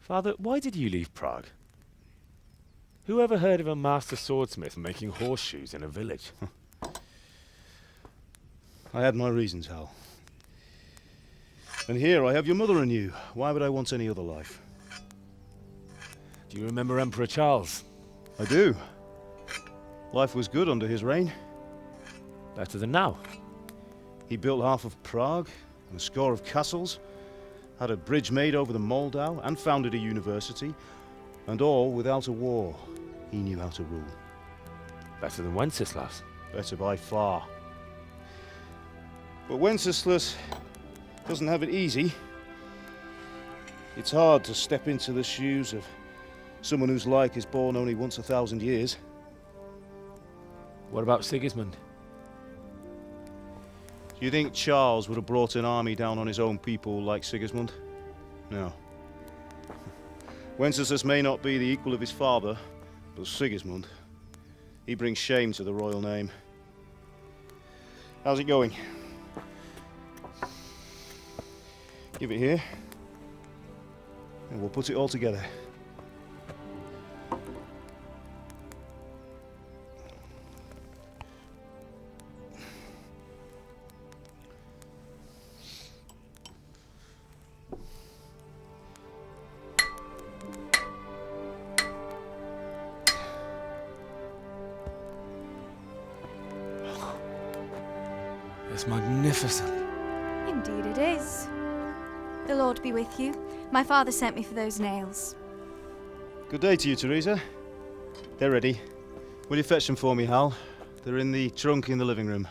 Father, why did you leave Prague? Who ever heard of a master swordsmith making horseshoes in a village? I had my reasons, Hal. And here I have your mother and you. Why would I want any other life? Do you remember Emperor Charles? I do. Life was good under his reign. Better than now. He built half of Prague, and a score of castles, had a bridge made over the Moldau, and founded a university, and all without a war. He knew how to rule. Better than Wenceslas. Better by far. But Wenceslas doesn't have it easy. It's hard to step into the shoes of someone whose like is born only once 1,000 years. What about Sigismund? Do you think Charles would have brought an army down on his own people like Sigismund? No. Wenceslas may not be the equal of his father, but Sigismund, he brings shame to the royal name. How's it going? Give it here, and we'll put it all together. It's magnificent. Indeed it is. The Lord be with you. My father sent me for those nails. Good day to you, Teresa. They're ready. Will you fetch them for me, Hal? They're in the trunk in the living room.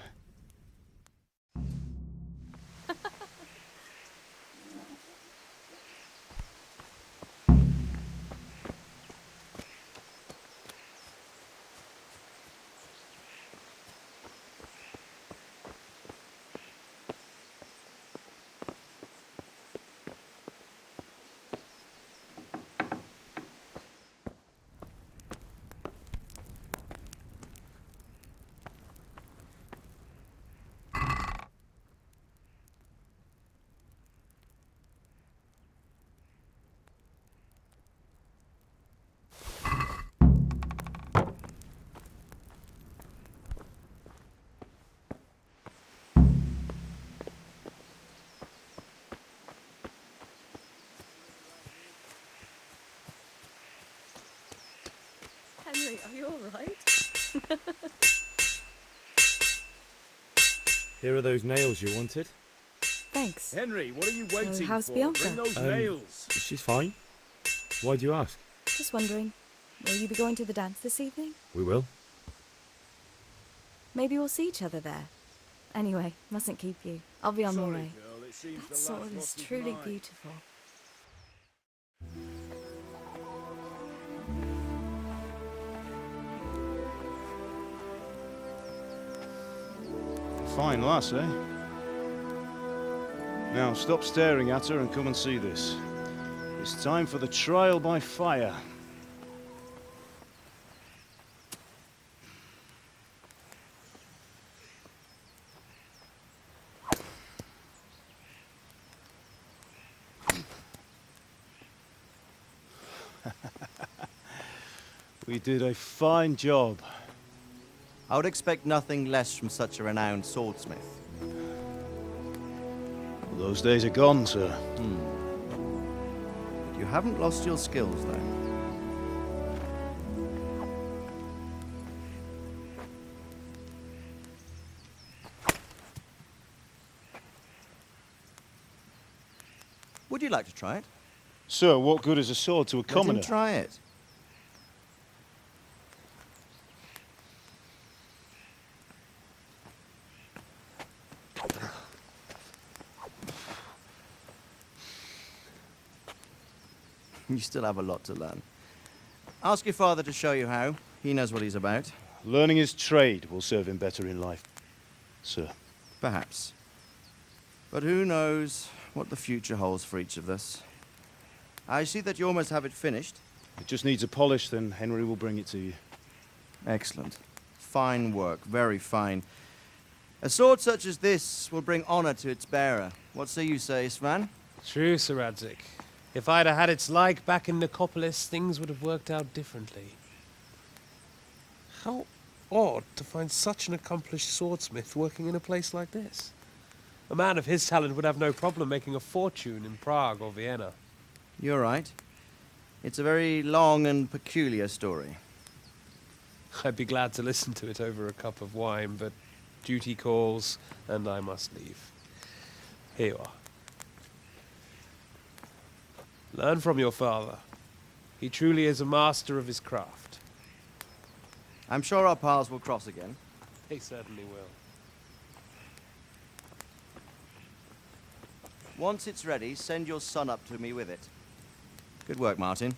Henry, are you all right? Here are those nails you wanted. Thanks. Henry, what are you waiting how's for? Bianca? Bring those nails. She's fine. Why do you ask? Just wondering, will you be going to the dance this evening? We will. Maybe we'll see each other there. Anyway, mustn't keep you. I'll be on my Sorry, way. girl, it seems That the sword lad's is lost his truly mind. beautiful. Fine lass, eh? Now, stop staring at her and come and see this. It's time for the trial by fire. We did a fine job. I would expect nothing less from such a renowned swordsmith. Those days are gone, sir. But you haven't lost your skills, though. Would you like to try it? Sir, what good is a sword to a Let him commoner? try it. You still have a lot to learn. Ask your father to show you how. He knows what he's about. Learning his trade will serve him better in life, sir. Perhaps. But who knows what the future holds for each of us. I see that you almost have it finished. It just needs a polish, then Henry will bring it to you. Excellent. Fine work, very fine. A sword such as this will bring honor to its bearer. What say you, Sven? True, Sir Radzik. If I'd have had its like back in Nicopolis, things would have worked out differently. How odd to find such an accomplished swordsmith working in a place like this. A man of his talent would have no problem making a fortune in Prague or Vienna. You're right. It's a very long and peculiar story. I'd be glad to listen to it over a cup of wine, but duty calls, and I must leave. Here you are. Learn from your father. He truly is a master of his craft. I'm sure our paths will cross again. They certainly will. Once it's ready, send your son up to me with it. Good work, Martin.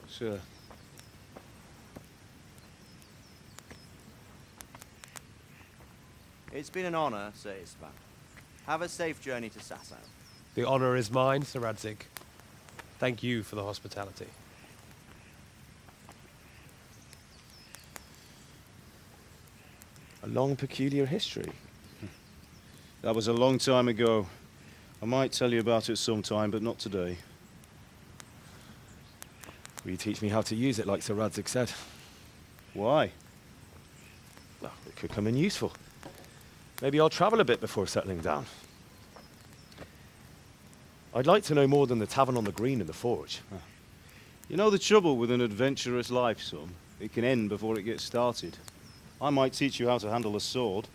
Sure. It's been an honor, Sir Istvan. Have a safe journey to Sasau. The honor is mine, Sir Radzig. Thank you for the hospitality. A long, peculiar history. That was a long time ago. I might tell you about it sometime, but not today. Will you teach me how to use it, like Sir Radzig said? Why? Well, it could come in useful. Maybe I'll travel a bit before settling down. I'd like to know more than the tavern on the green and the forge. You know the trouble with an adventurous life, son? It can end before it gets started. I might teach you how to handle a sword,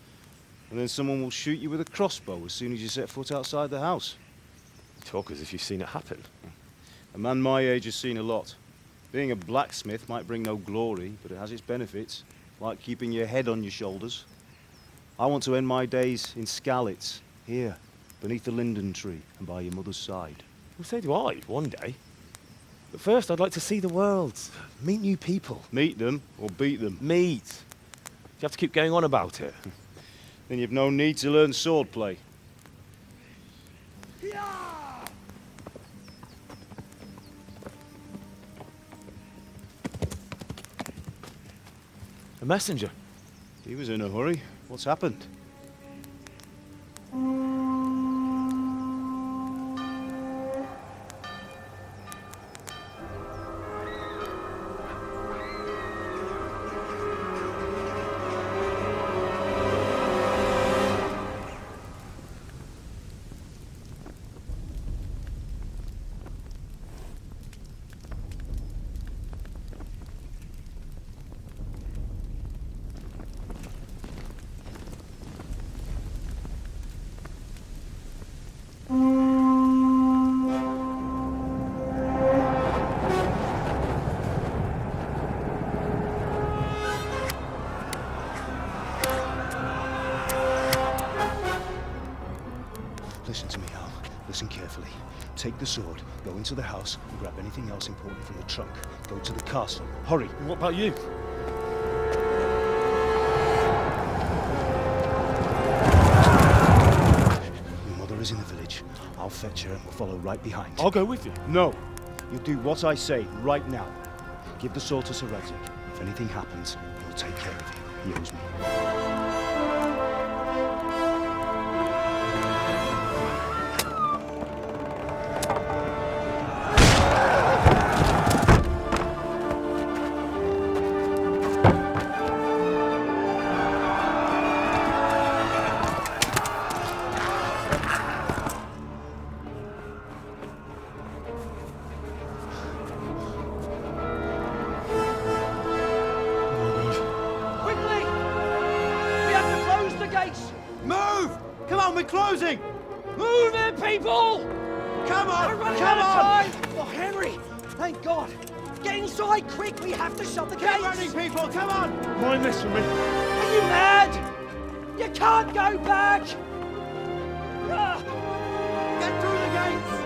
and then someone will shoot you with a crossbow as soon as you set foot outside the house. You talk as if you've seen it happen. A man my age has seen a lot. Being a blacksmith might bring no glory, but it has its benefits, like keeping your head on your shoulders. I want to end my days in Skalitz, here, beneath the linden tree and by your mother's side. Well, so do I, one day. But first, I'd like to see the world, meet new people. Meet them or beat them. Meet. You have to keep going on about it. Then you've no need to learn swordplay. A messenger. He was in a hurry. What's happened? Listen to me, Al. Listen carefully. Take the sword, go into the house, and grab anything else important from the trunk. Go to the castle. Hurry! What about you? Your mother is in the village. I'll fetch her and we'll follow right behind. I'll go with you. No! You'll do what I say right now. Give the sword to Sir Radzig. If anything happens, he'll take care of you. He owes me. Move! Come on, we're closing! Move it, people! Come on! We're running Come out on! of time! Oh, Henry! Thank God! Get inside, quick! We have to shut the Keep gates! running, people! Come on! Mind this from me. Are you mad? You can't go back! Ah, Get through the gates!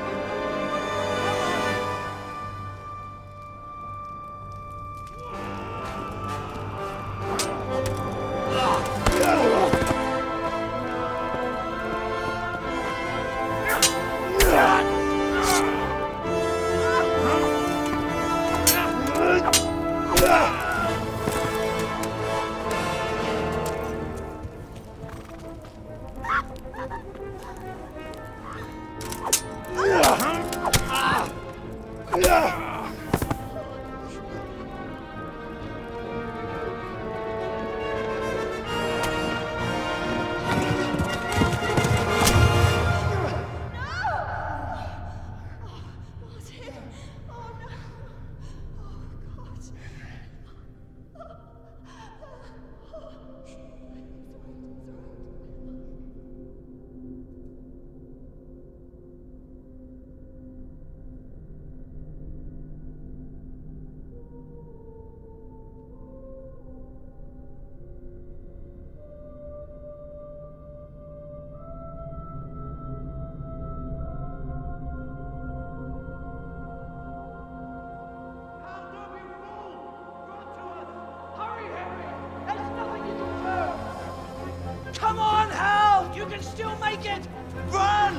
dead! Run!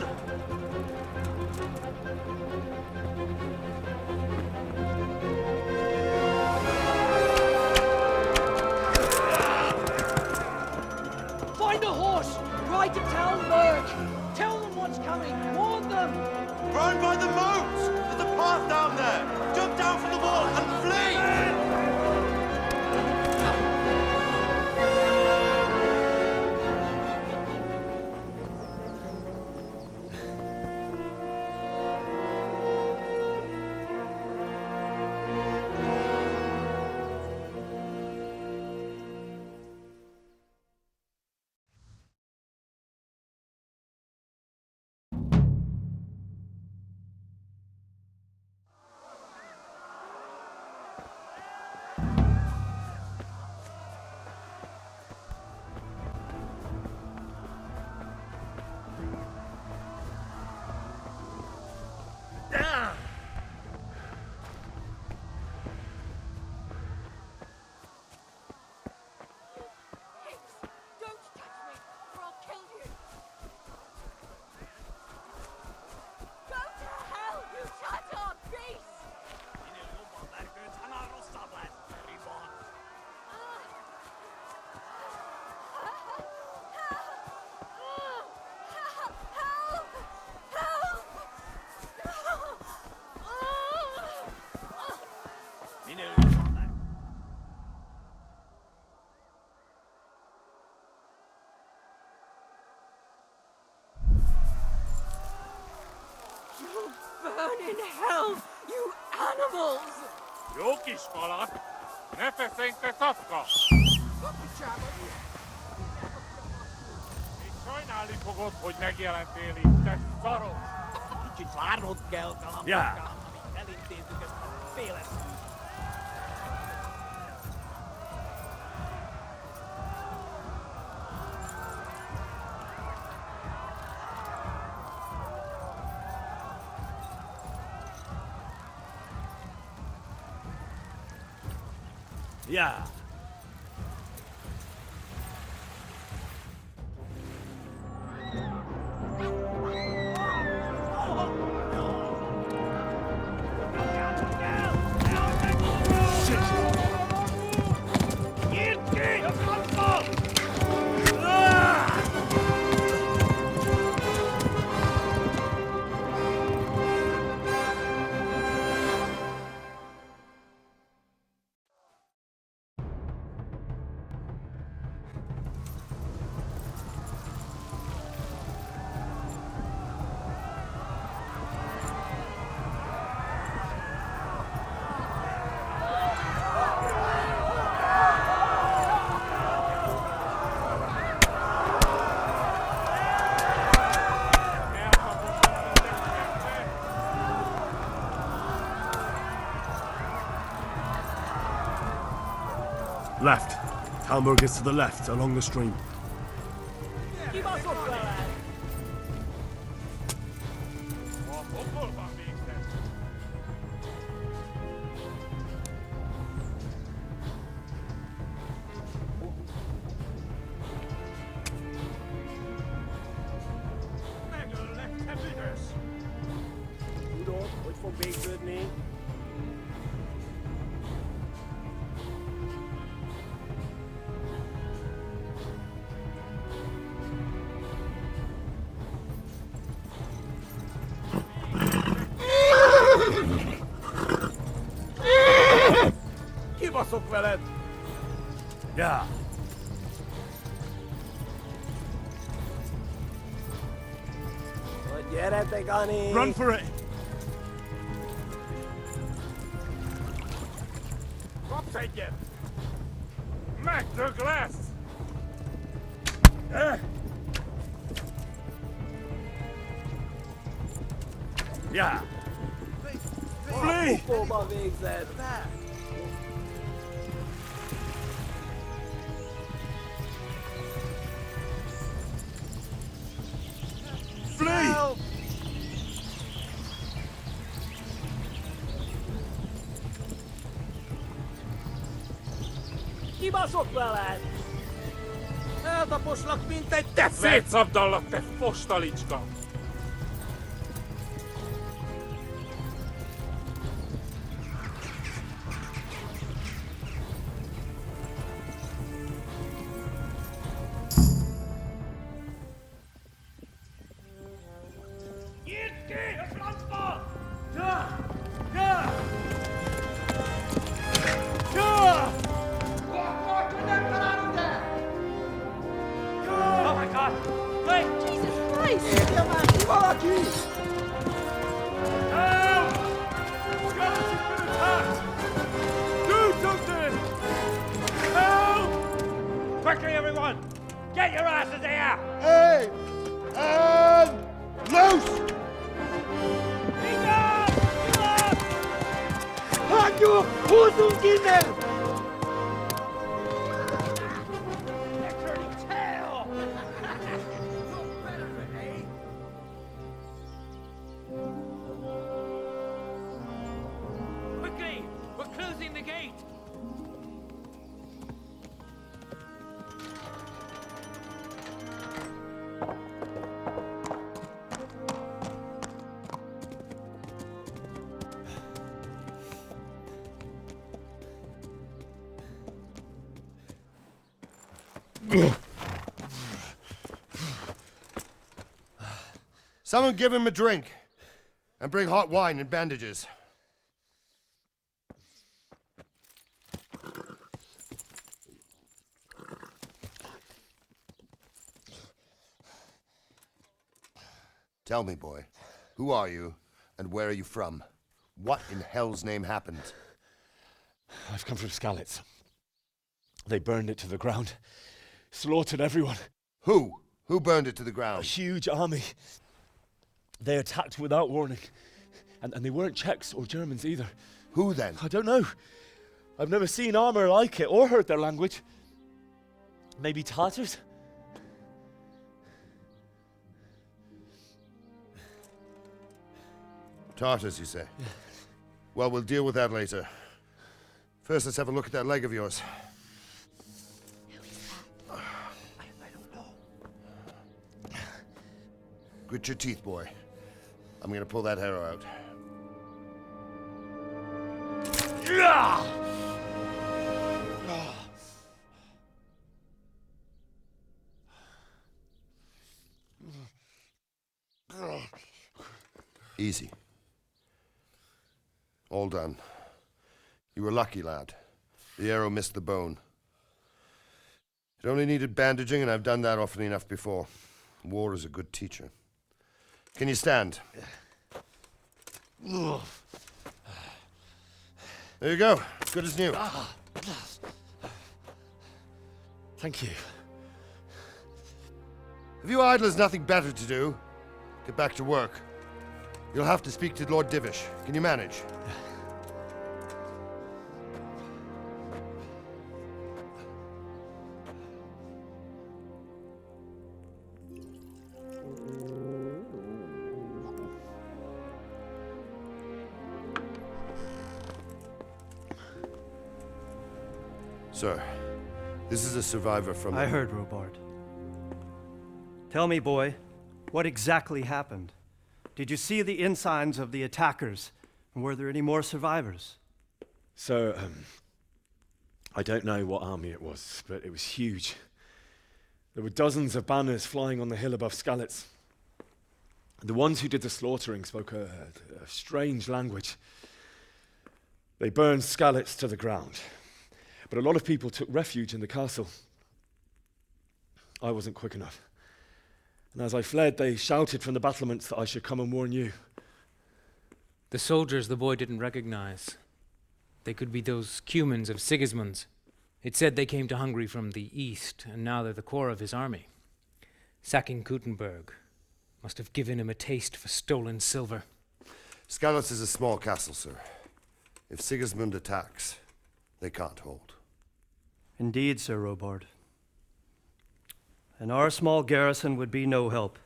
Find a horse! Ride to town, Merc! Tell them what's coming! Warn them! Run by the moat! There's a path down there! Jump down from the wall and flee! Don't touch me, or I'll kill you! Go to hell, you shut-up beast! You'll burn in hell, you animals! Jó kis kalat! Ne feszénj, te szafka! És sajnálni fogod, hogy megjelentél itt, te szaros! Kicsit várnod kell, kalandokám, Ja. amíg elintézzük ezt a féles. Ja. Left. Talmberg is to the left, along the stream. Kibaszott vele! Hol van végzett? Megöllek, te büdös! Tudod, hogy fog végződni? Kibaszok veled! Ja. Hogy gyere te, Gani! Run for it! Kapsz egyet! Megdög lesz! Ja. Flee! Pokóba végzed! Flee! Kibaszok veled! eltaposlak, mint egy teszét! Szétszabdallak, te fostalicska! Nyírt ki a francba! Ja! Ja! Ja! Nem találunk el! Oh my God! Wait! Jesus Christ! Írja már ki valaki! Help! Scott has been attacked! Do something! Help! Quickly, everyone! Get your asses here! Hey! And loose! Hagyjuk! Húzzunk innen! They're turning tail! Quickly! We're closing the gate! Someone give him a drink. And bring hot wine and bandages. Tell me, boy, who are you and where are you from? What in hell's name happened? I've come from Skalitz. They burned it to the ground. Slaughtered everyone. Who? Who burned it to the A ground? huge army. They attacked without warning. And they weren't Czechs or Germans either. Who then? I don't know. I've never seen armor like it or heard their language. Maybe Tatars? Tartars, you say? Well, we'll deal with that later. First, let's have a look at that leg of yours. I don't know. Grit your teeth, boy. I'm gonna pull that arrow out. Easy. All done. You were lucky, lad. The arrow missed the bone. It only needed bandaging, and I've done that often enough before. War is a good teacher. Can you stand? There you go. Good as new. Thank you. If you idlers nothing better to do, get back to work. You'll have to speak to Lord Divish. Can you manage? Sir, this is a survivor from... I heard, Robard. Tell me, boy, what exactly happened? Did you see the ensigns of the attackers? And were there any more survivors? So, I don't know what army it was, but it was huge. There were dozens of banners flying on the hill above Skalitz. The ones who did the slaughtering spoke a strange language. They burned Skalitz to the ground. But a lot of people took refuge in the castle. I wasn't quick enough. And as I fled, they shouted from the battlements that I should come and warn you. The soldiers the boy didn't recognize. They could be those Cumans of Sigismund's. It said they came to Hungary from the east, and now they're the core of his army. Sacking Gutenberg must have given him a taste for stolen silver. Skalitz is a small castle, sir. If Sigismund attacks, they can't hold. Indeed, Sir Robard. And our small garrison would be no help,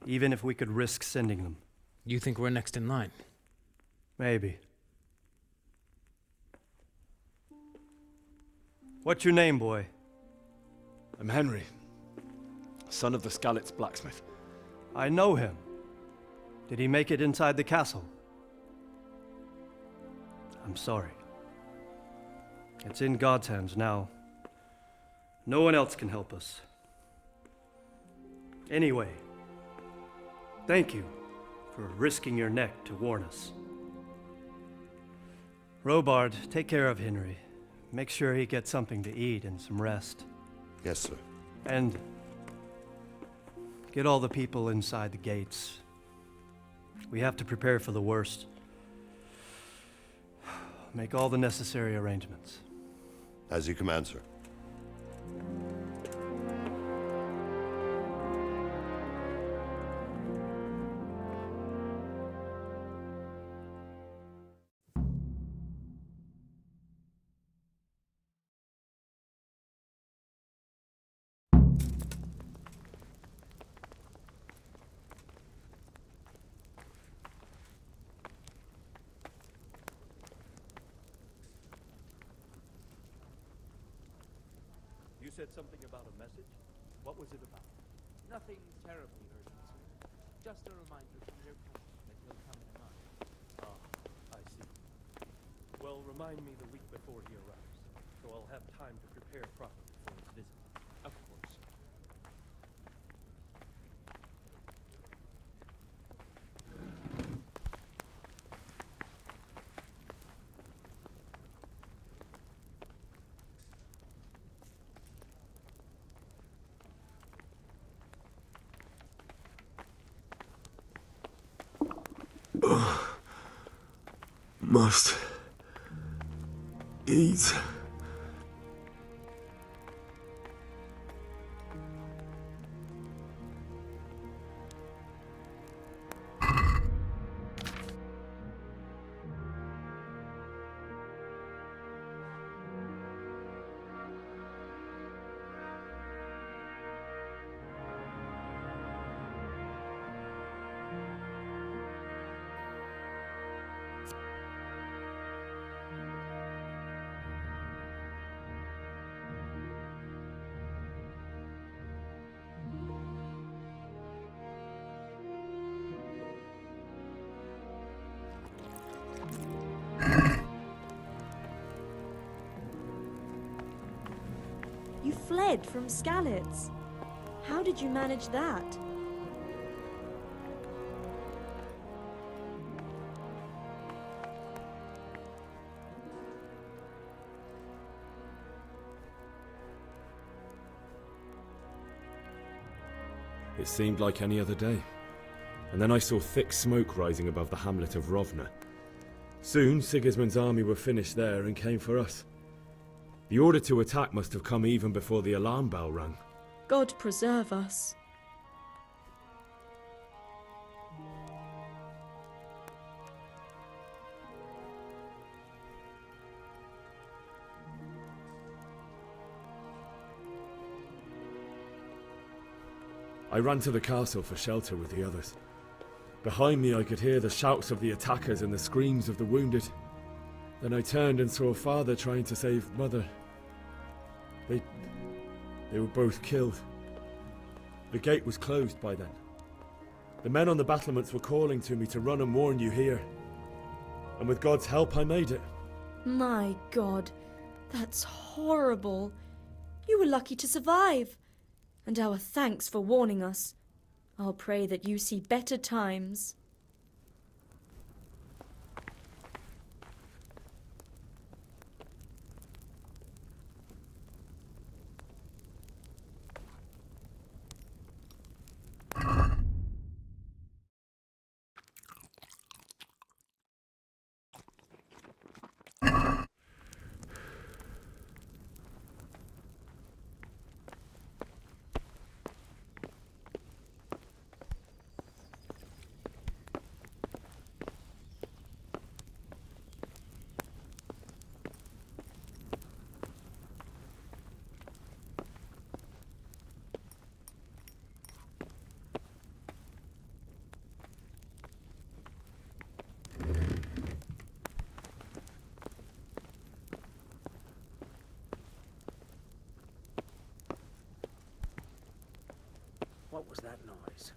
even if we could risk sending them. You think we're next in line? Maybe. What's your name, boy? I'm Henry, son of the Skalitz blacksmith. I know him. Did he make it inside the castle? I'm sorry. It's in God's hands now. No one else can help us. Anyway, thank you for risking your neck to warn us. Robard, take care of Henry. Make sure he gets something to eat and some rest. Yes, sir. And get all the people inside the gates. We have to prepare for the worst. Make all the necessary arrangements. As you command, sir. You said something about a message? What was it about? Nothing terribly urgent, sir. Just a reminder from your king that he'll come in a month. Ah, I see. Well, remind me the week before he arrives, so I'll have time to prepare properly for his visit. Of course. Must eat. You fled from Skalitz. How did you manage that? It seemed like any other day. And then I saw thick smoke rising above the hamlet of Rovna. Soon, Sigismund's army were finished there and came for us. The order to attack must have come even before the alarm bell rang. God preserve us. I ran to the castle for shelter with the others. Behind me I could hear the shouts of the attackers and the screams of the wounded. Then I turned and saw Father trying to save Mother. They were both killed. The gate was closed by then. The men on the battlements were calling to me to run and warn you here. And with God's help I made it. My God, that's horrible. You were lucky to survive. And our thanks for warning us. I'll pray that you see better times. What was that noise?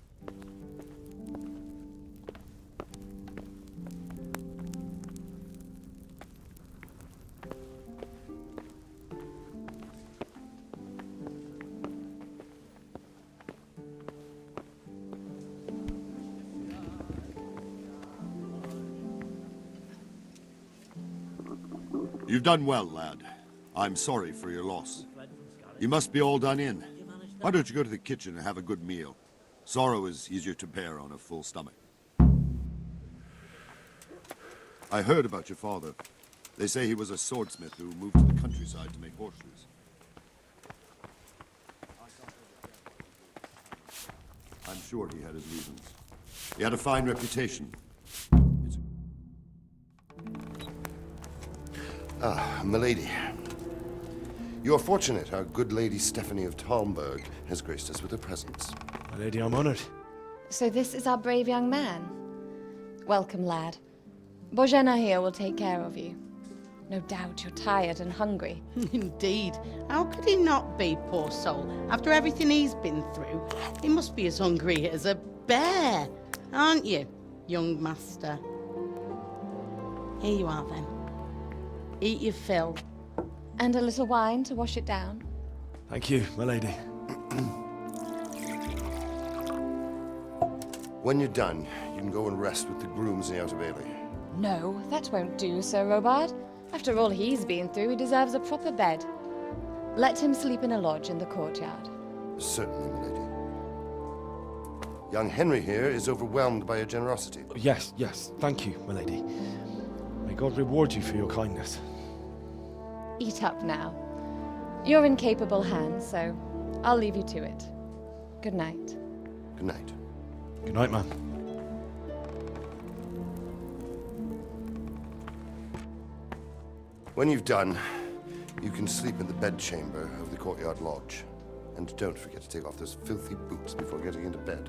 You've done well, lad. I'm sorry for your loss. You must be all done in. Why don't you go to the kitchen and have a good meal? Sorrow is easier to bear on a full stomach. I heard about your father. They say he was a swordsmith who moved to the countryside to make horseshoes. I'm sure he had his reasons. He had a fine reputation. Ah, milady. You are fortunate our good lady Stephanie of Talmberg has graced us with her presence. My lady, I'm honored. So this is our brave young man. Welcome, lad. Bojena here will take care of you. No doubt you're tired and hungry. Indeed. How could he not be, poor soul? After everything he's been through, he must be as hungry as a bear, aren't you, young master? Here you are, then. Eat your fill. And a little wine to wash it down. Thank you, my lady. When you're done, you can go and rest with the grooms in the Outer Bailey. No, that won't do, Sir Robard. After all he's been through, he deserves a proper bed. Let him sleep in a lodge in the courtyard. Certainly, milady. Young Henry here is overwhelmed by your generosity. Yes, yes, thank you, my lady. May God reward you for your kindness. Eat up now. You're in capable hands, so I'll leave you to it. Good night. Good night. Good night, ma'am. When you've done, you can sleep in the bedchamber of the courtyard lodge. And don't forget to take off those filthy boots before getting into bed.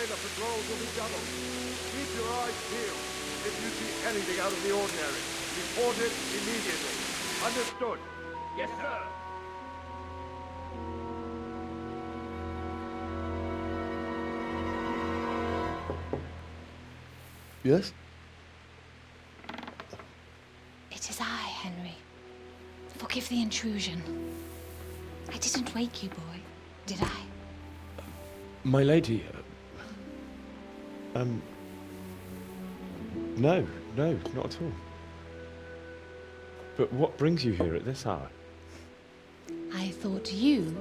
the patrols will be doubled. Keep your eyes peeled. If you see anything out of the ordinary, report it immediately. Understood? Yes, sir. Yes? It is I, Henry. Forgive the intrusion. I didn't wake you, boy, did I? My lady, no, not at all. But what brings you here at this hour? I thought you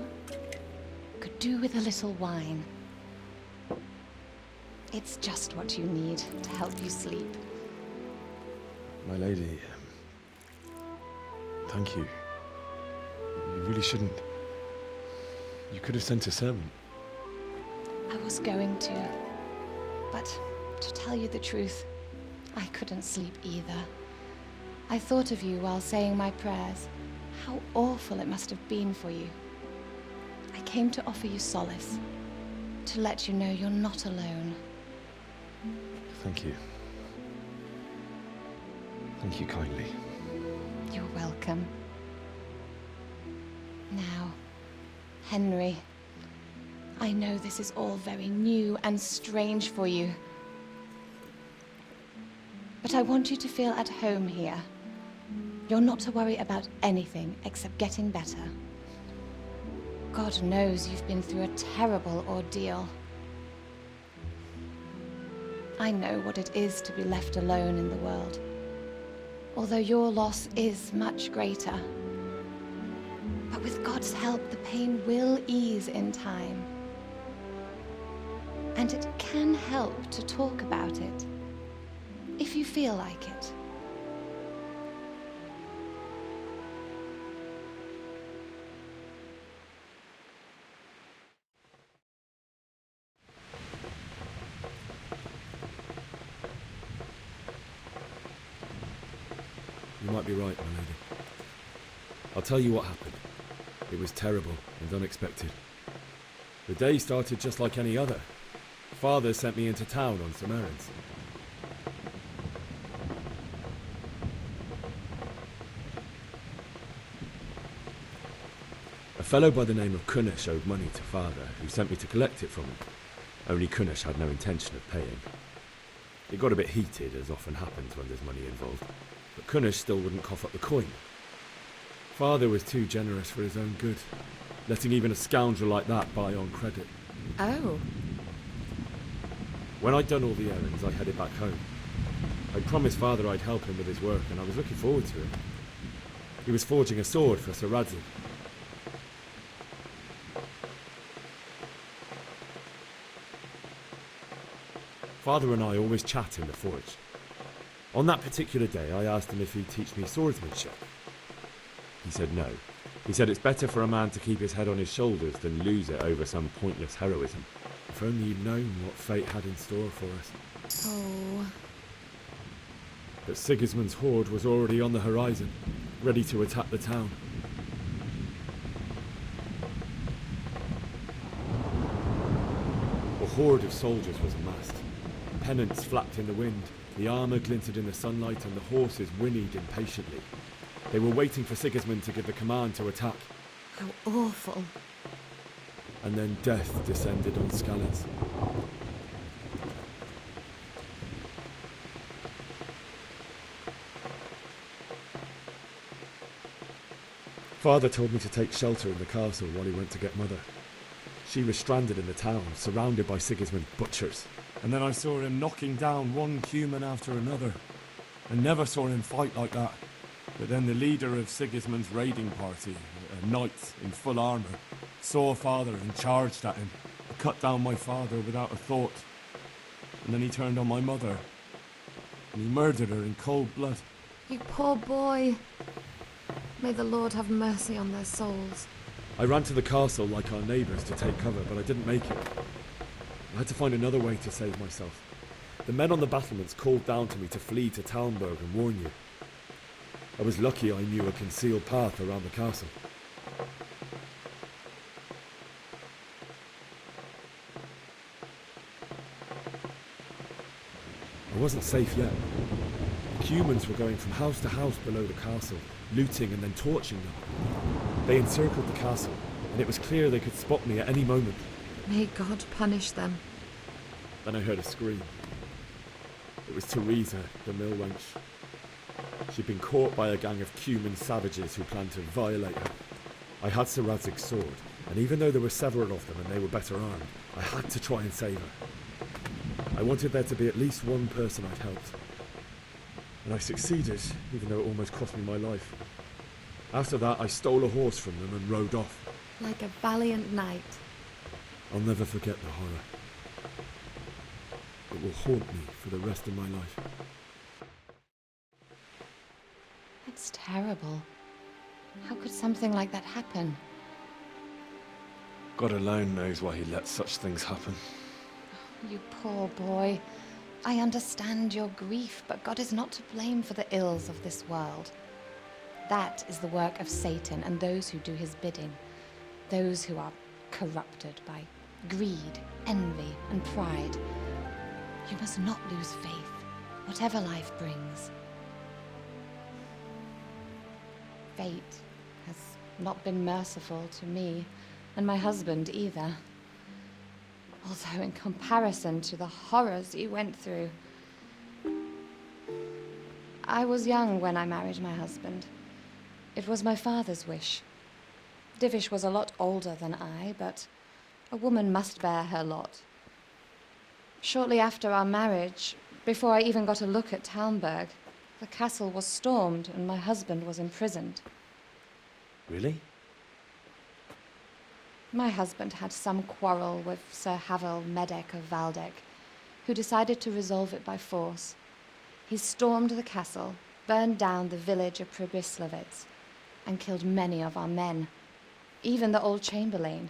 could do with a little wine. It's just what you need to help you sleep. My lady, thank you. You really shouldn't. You could have sent a servant. I was going to, but to tell you the truth, I couldn't sleep either. I thought of you while saying my prayers. How awful it must have been for you. I came to offer you solace, to let you know you're not alone. Thank you. Thank you kindly. You're welcome. Now, Henry, I know this is all very new and strange for you, but I want you to feel at home here. You're not to worry about anything except getting better. God knows you've been through a terrible ordeal. I know what it is to be left alone in the world, although your loss is much greater. But with God's help, the pain will ease in time. And it can help to talk about it, if you feel like it. You might be right, my lady. I'll tell you what happened. It was terrible and unexpected. The day started just like any other. Father sent me into town on some errands. A fellow by the name of Kunnish owed money to Father, who sent me to collect it from him. Only Kunnish had no intention of paying. It got a bit heated, as often happens when there's money involved, but Kunnish still wouldn't cough up the coin. Father was too generous for his own good, letting even a scoundrel like that buy on credit. Oh. When I'd done all the errands, I headed back home. I'd promised Father I'd help him with his work, and I was looking forward to it. He was forging a sword for Sir Radzig. Father and I always chat in the forge. On that particular day, I asked him if he'd teach me swordsmanship. He said no. He said it's better for a man to keep his head on his shoulders than lose it over some pointless heroism. If only you'd known what fate had in store for us. Oh. But Sigismund's horde was already on the horizon, ready to attack the town. A horde of soldiers was amassed. Pennants flapped in the wind, the armour glinted in the sunlight, and the horses whinnied impatiently. They were waiting for Sigismund to give the command to attack. How awful. And then death descended on Skalitz. Father told me to take shelter in the castle while he went to get Mother. She was stranded in the town, surrounded by Sigismund's butchers. And then I saw him knocking down one human after another. I never saw him fight like that. But then the leader of Sigismund's raiding party, a knight in full armour, saw Father and charged at him. He cut down my father without a thought. And then he turned on my mother. And he murdered her in cold blood. You poor boy. May the Lord have mercy on their souls. I ran to the castle like our neighbours to take cover, but I didn't make it. I had to find another way to save myself. The men on the battlements called down to me to flee to Talmberg and warn you. I was lucky I knew a concealed path around the castle. I wasn't safe yet. The humans were going from house to house below the castle, looting and then torching them. They encircled the castle, and it was clear they could spot me at any moment. May God punish them. Then I heard a scream. It was Teresa, the mill wench. She'd been caught by a gang of Cuman savages who planned to violate her. I had Sir Radzig's sword, and even though there were several of them and they were better armed, I had to try and save her. I wanted there to be at least one person I'd helped. And I succeeded, even though it almost cost me my life. After that, I stole a horse from them and rode off. Like a valiant knight. I'll never forget the horror. It will haunt me for the rest of my life. That's terrible. How could something like that happen? God alone knows why he lets such things happen. You poor boy. I understand your grief, but God is not to blame for the ills of this world. That is the work of Satan and those who do his bidding. Those who are corrupted by greed, envy, and pride. You must not lose faith, whatever life brings. Fate has not been merciful to me, and my husband either. Although in comparison to the horrors you went through. I was young when I married my husband. It was my father's wish. Divish was a lot older than I, but a woman must bear her lot. Shortly after our marriage, before I even got a look at Talmberg, the castle was stormed and my husband was imprisoned. Really? My husband had some quarrel with Sir Havel Medek of Valdek, who decided to resolve it by force. He stormed the castle, burned down the village of Pribyslavitz, and killed many of our men, even the old chamberlain.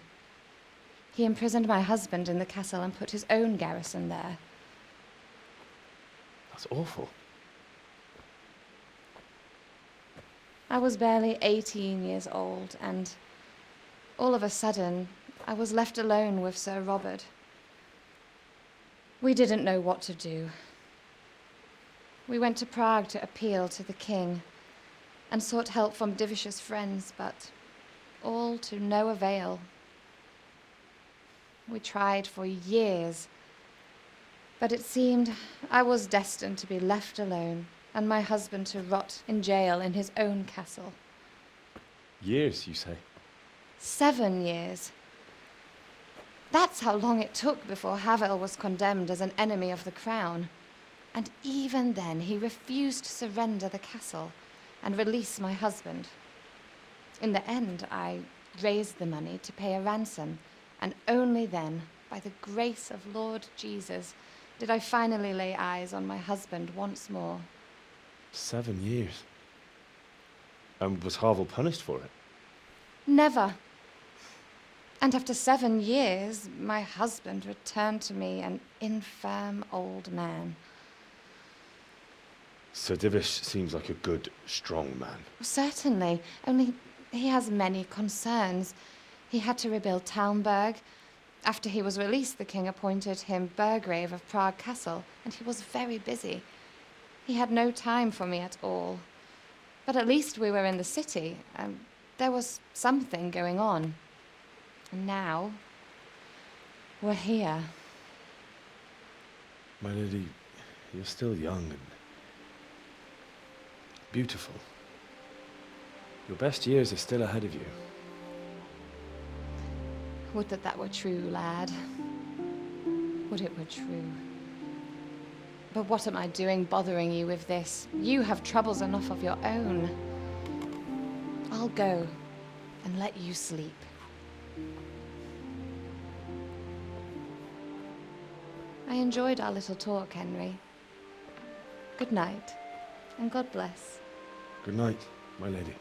He imprisoned my husband in the castle and put his own garrison there. That's awful. I was barely 18 years old, and all of a sudden, I was left alone with Sir Robert. We didn't know what to do. We went to Prague to appeal to the king and sought help from Divish's friends, but all to no avail. We tried for years, but it seemed I was destined to be left alone and my husband to rot in jail in his own castle. Years, you say? 7 years. That's how long it took before Havel was condemned as an enemy of the crown. And even then, he refused to surrender the castle and release my husband. In the end, I raised the money to pay a ransom, and only then, by the grace of Lord Jesus, did I finally lay eyes on my husband once more. 7 years? And was Havel punished for it? Never. And after 7 years, my husband returned to me an infirm old man. Sir Divish seems like a good, strong man. Certainly, only he has many concerns. He had to rebuild Talmberg. After he was released, the king appointed him Burgrave of Prague Castle, and he was very busy. He had no time for me at all. But at least we were in the city, and there was something going on. And now, we're here. My lady, you're still young and beautiful. Your best years are still ahead of you. Would that that were true, lad. Would it were true. But what am I doing bothering you with this? You have troubles enough of your own. I'll go and let you sleep. I enjoyed our little talk, Henry. Good night, and God bless. Good night, my lady.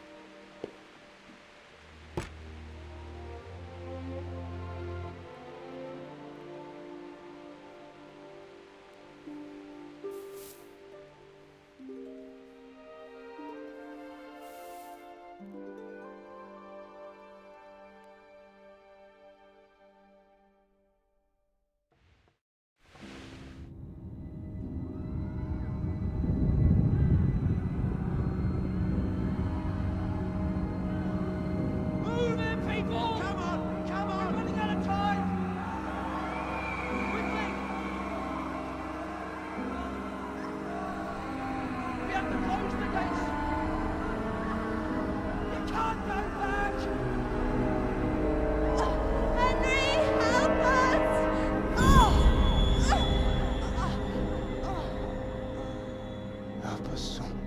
Help us, son.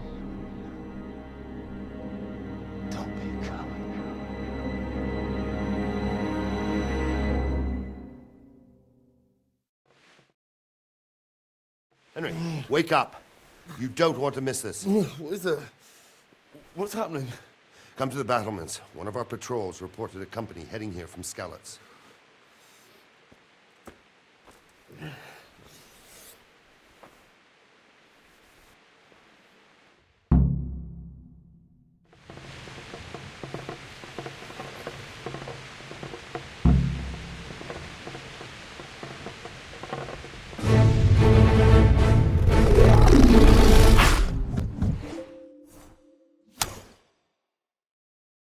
Don't be a coward. Henry, wake up. You don't want to miss this. What is it? What's happening? Come to the battlements. One of our patrols reported a company heading here from Skalitz.